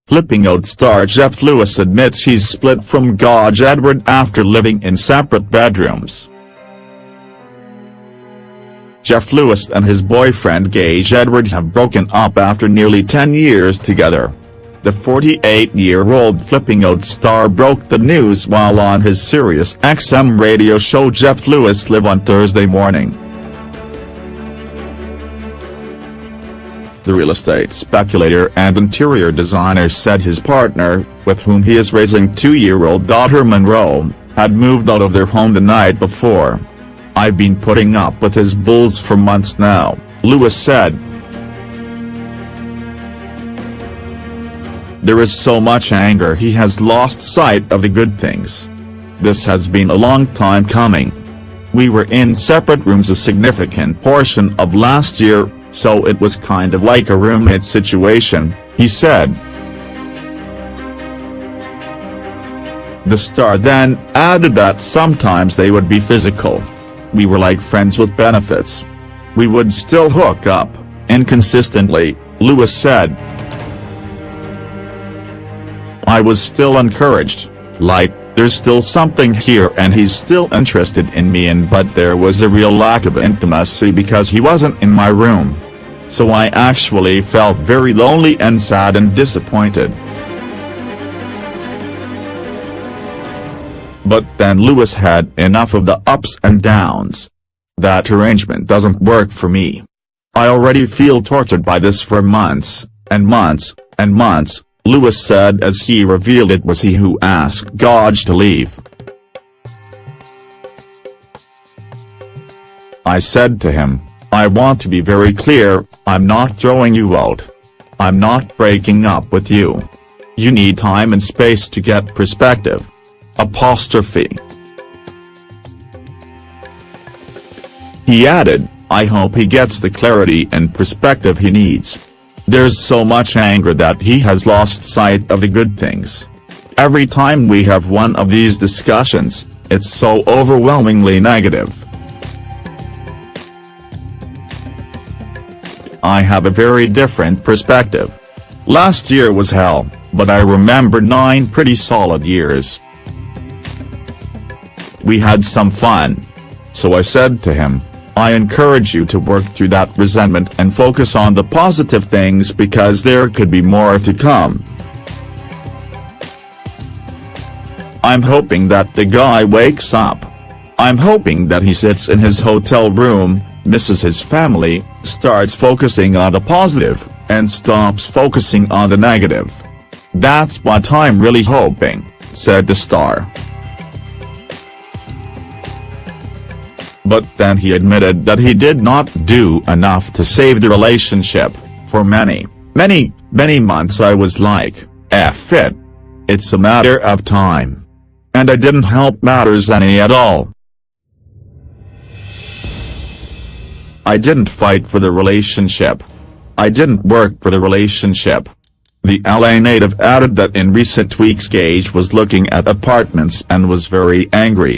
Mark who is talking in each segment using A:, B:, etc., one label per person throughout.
A: Flipping Out star Jeff Lewis admits he's split from Gage Edward after living in separate bedrooms. Jeff Lewis and his boyfriend Gage Edward have broken up after nearly 10 years together. The 48-year-old Flipping Out star broke the news while on his Sirius XM radio show Jeff Lewis Live on Thursday morning. The real estate speculator and interior designer said his partner, with whom he is raising 2-year-old daughter Monroe, had moved out of their home the night before. "I've been putting up with his bulls for months now," Lewis said. "There is so much anger, he has lost sight of the good things. This has been a long time coming. We were in separate rooms a significant portion of last year, so it was kind of like a roommate situation," he said. The star then added that sometimes they would be physical. "We were like friends with benefits. We would still hook up, inconsistently," Lewis said. "I was still encouraged, like, there's still something here and he's still interested in me, but there was a real lack of intimacy because he wasn't in my room. So I actually felt very lonely and sad and disappointed." But then Lewis had enough of the ups and downs. "That arrangement doesn't work for me. I already feel tortured by this for months, and months, and months," Lewis said as he revealed it was he who asked Gage to leave. "I said to him, I want to be very clear, I'm not throwing you out. I'm not breaking up with you. You need time and space to get perspective. He added, "I hope he gets the clarity and perspective he needs. There's so much anger that he has lost sight of the good things. Every time we have one of these discussions, it's so overwhelmingly negative. I have a very different perspective. Last year was hell, but I remember 9 pretty solid years. We had some fun. So I said to him, I encourage you to work through that resentment and focus on the positive things because there could be more to come. I'm hoping that the guy wakes up. I'm hoping that he sits in his hotel room, misses his family, starts focusing on the positive, and stops focusing on the negative. That's what I'm really hoping," said the star. But then he admitted that he did not do enough to save the relationship. "For many months I was like, F it. It's a matter of time. And I didn't help matters any at all. I didn't fight for the relationship. I didn't work for the relationship." The LA native added that in recent weeks Gage was looking at apartments and was very angry.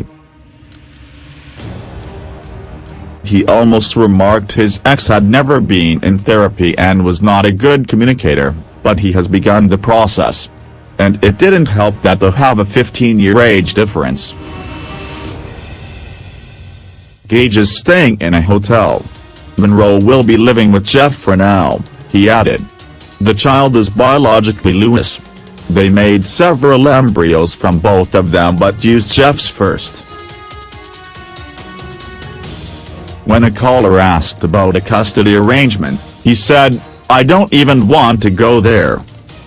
A: He almost remarked his ex had never been in therapy and was not a good communicator, but he has begun the process. And it didn't help that they have a 15-year age difference. Gage is staying in a hotel. Monroe will be living with Jeff for now, he added. The child is biologically Lewis. They made several embryos from both of them but used Jeff's first. When a caller asked about a custody arrangement, he said, "I don't even want to go there."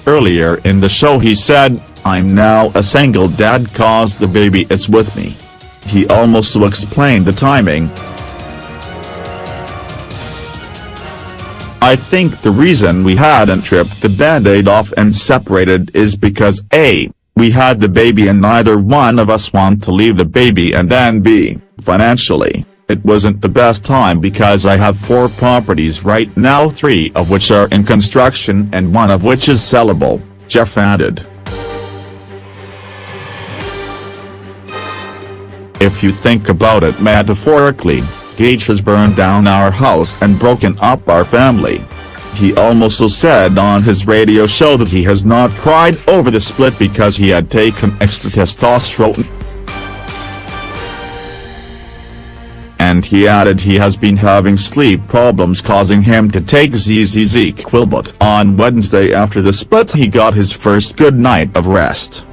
A: Earlier in the show he said, "I'm now a single dad cause the baby is with me." He also explained the timing. "I think the reason we hadn't ripped the band-aid off and separated is because A, we had the baby and neither one of us want to leave the baby, and then B, financially, it wasn't the best time because I have 4 properties right now, 3 of which are in construction and 1 of which is sellable," Jeff added. "If you think about it metaphorically, Gage has burned down our house and broken up our family. He also said on his radio show that he has not cried over the split because he had taken extra testosterone. And he added he has been having sleep problems causing him to take ZZZ, but on Wednesday after the split he got his first good night of rest.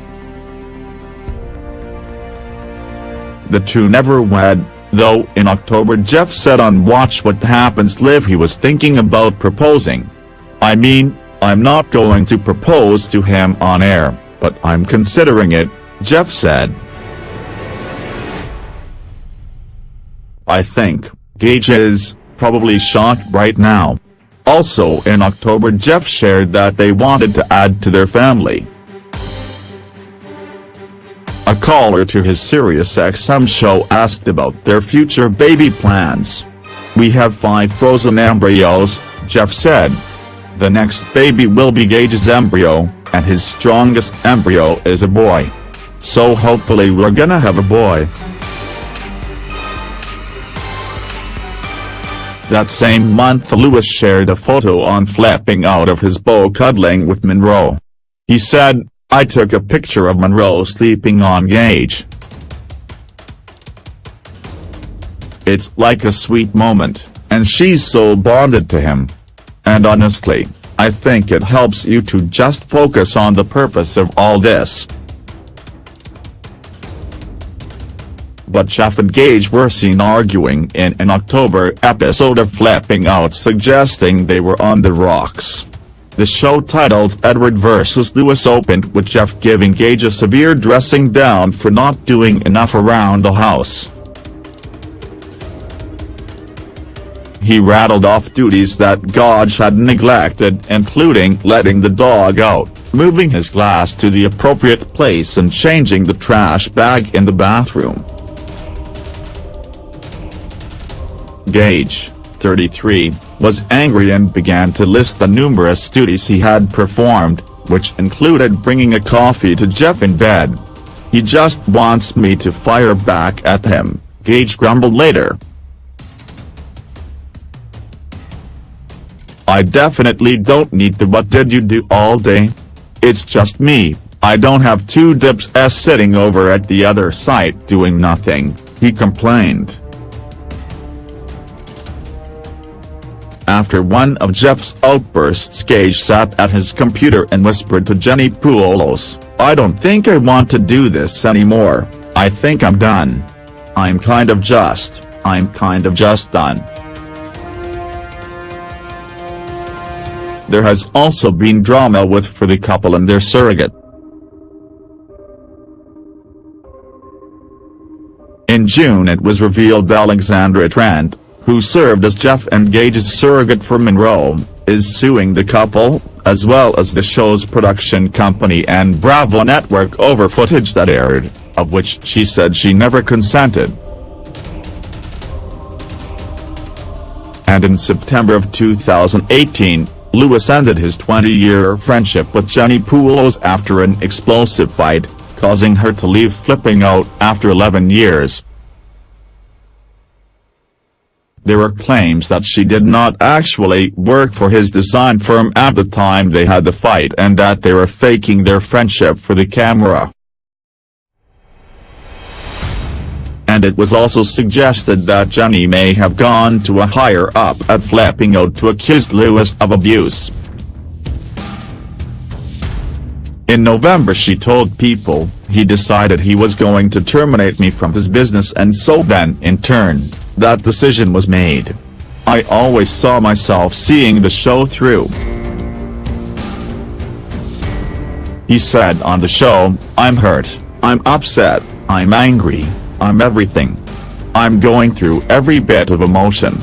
A: The two never wed, though. In October Jeff said on Watch What Happens Live he was thinking about proposing. "I mean, I'm not going to propose to him on air, but I'm considering it," Jeff said. "I think Gage is probably shocked right now." Also in October Jeff shared that they wanted to add to their family. A caller to his Sirius XM show asked about their future baby plans. "We have 5 frozen embryos," Jeff said. "The next baby will be Gage's embryo, and his strongest embryo is a boy. So hopefully we're gonna have a boy." That same month Lewis shared a photo on flipping out of his beau cuddling with Monroe. He said, "I took a picture of Monroe sleeping on Gage. It's like a sweet moment, and she's so bonded to him. And honestly, I think it helps you to just focus on the purpose of all this." But Jeff and Gage were seen arguing in an October episode of Flipping Out, suggesting they were on the rocks. The show, titled Edward vs. Lewis, opened with Jeff giving Gage a severe dressing down for not doing enough around the house. He rattled off duties that Gage had neglected, including letting the dog out, moving his glass to the appropriate place and changing the trash bag in the bathroom. Gage, 33, was angry and began to list the numerous duties he had performed, which included bringing a coffee to Jeff in bed. "He just wants me to fire back at him," Gage grumbled later. "I definitely don't need the 'what did you do all day?' It's just me, I don't have 2 dips sitting over at the other site doing nothing," he complained. After one of Jeff's outbursts, Gage sat at his computer and whispered to Jenny Pujols, "I don't think I want to do this anymore. I think I'm done. I'm kind of just done." There has also been drama for the couple and their surrogate. In June it was revealed Alexandra Trent, who served as Jeff and Gage's surrogate for Monroe, is suing the couple, as well as the show's production company and Bravo Network, over footage that aired, of which she said she never consented. And in September of 2018, Lewis ended his 20-year friendship with Jenny Pujols after an explosive fight, causing her to leave Flipping Out after 11 years. There were claims that she did not actually work for his design firm at the time they had the fight and that they were faking their friendship for the camera. And it was also suggested that Jenny may have gone to a higher-up at Flipping Out to accuse Lewis of abuse. In November she told People, "He decided he was going to terminate me from his business, and so then, in turn, that decision was made. I always saw myself seeing the show through." He said on the show, "I'm hurt, I'm upset, I'm angry, I'm everything. I'm going through every bit of emotion."